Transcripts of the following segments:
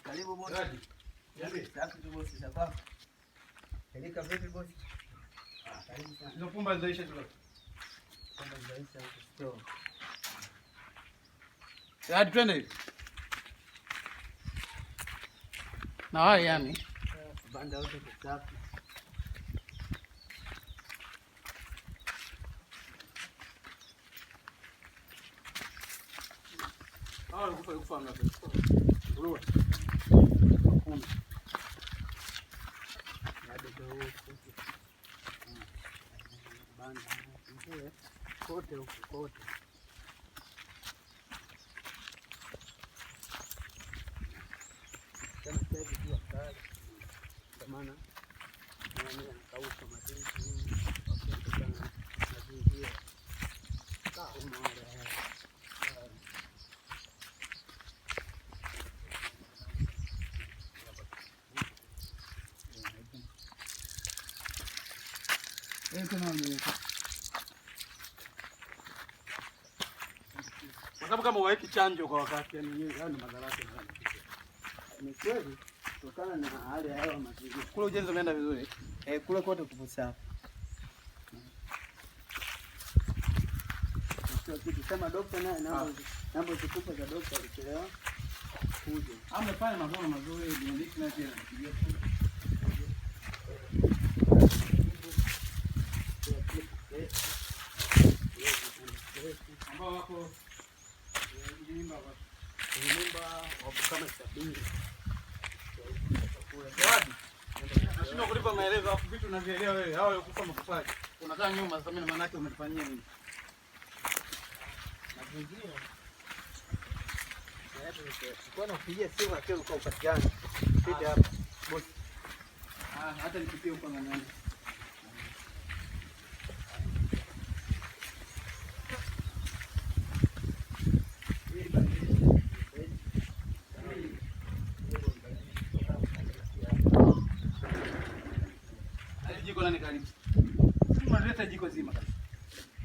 Karibu bosi. Safi tu bosi, sawa. Peleka vipi bosi? Karibu sana. Hizo pumba zaisha tu. Pumba zaisha huko. Hadi twende. Na wao yani. Banda wote safi. Kufa Uruwa. Banda kote huko kote. Kama sasa hivi akali. Kwa maana mimi nakauka matini wakati nazingia. Kama kwa sababu kama uweki chanjo kwa wakati yani hayo ni madhara yake. Ni kweli kutokana na hali ya hewa mazingira. Kule ujenzi umeenda vizuri. Kule kote kupo safi. Sio kitu kama daktari naye namba zikupa za daktari alichelewa kuja. Amefanya mazoezi mazuri ndio na tena kupigia. Ambao wako nyumba wapo kama 70. Nashinda kulipa maelezo hapo vitu unavielewa wewe. Hao walikufa makufaji. Unakaa nyuma sasa mimi maana yake umenifanyia nini? Nazingia. Kwa napigia simu akiwa uko upatikana. Pita hapa. Bosi. Hata nikipia huko ngani. Jiko nani karibu? Sima leta jiko zima kabisa.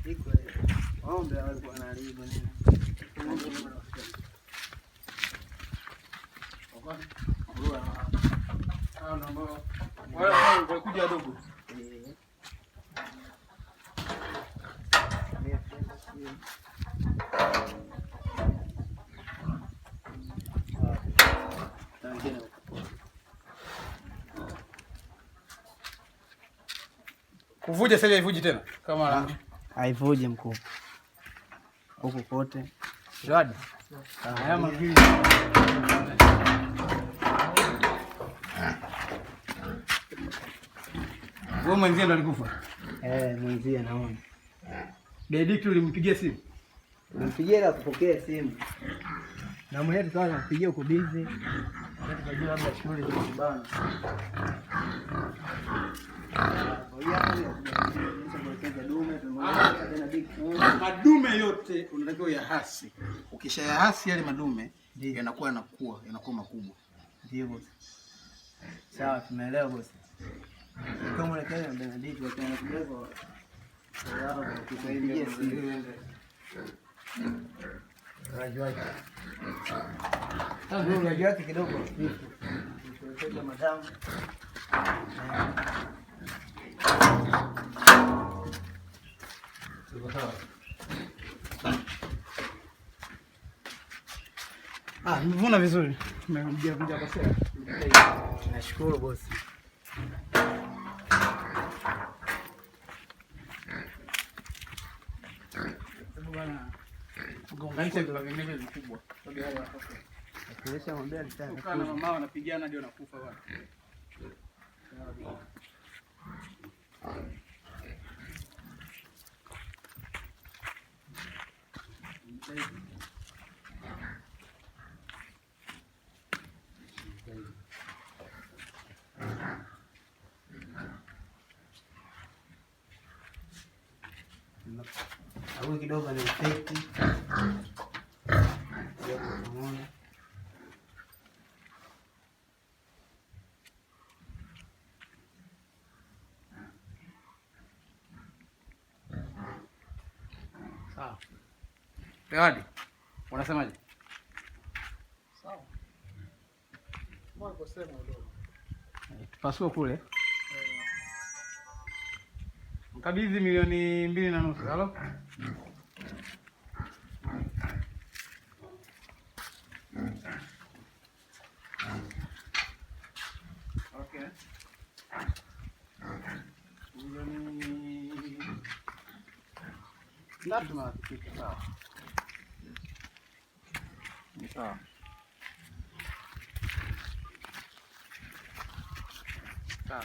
Jiko ombe walikuwa wanalibu nini? Wale walikuja wadogo. Kuvuja sasa haivuji tena kama haivuji mkuu. Huko kote. Radi. Haya mapili. Wewe mwenzie ndo alikufa? Mwenzie naona. Benedict ulimpigia simu? Nilimpigia na kupokea simu. Na mwenyewe tukawa tunampigia uko busy. Tukajua labda shughuli za kubana. Madume yote unatakiwa yahasi. Ukisha yahasi yale madume yanakuwa makubwa. Ndio bosi. Sawa, tumeelewa bosi. Kama unaelekea na Benedict wakati kubeba hapo kusaidia simu. Rajuaje. Ndio rajuaje kidogo. Kwa madamu. Nimevuna vizuri. Nimekuja kwa sasa. Nashukuru bosi. Bwana kugonganisha vile vingine vikubwa. Sababu hao watoto. Akionyesha mwambie alitaka. Kana mama wanapigana ndio nakufa bwana. Au kidogo ni effect. Sawa. Tayari. Unasemaje? Sawa. Mbona kwa sema ndio. Pasua kule. Mkabidhi milioni 2.5. Halo? Okay. Milioni ngapi tunafika? Sawa. Ni sawa. Sawa.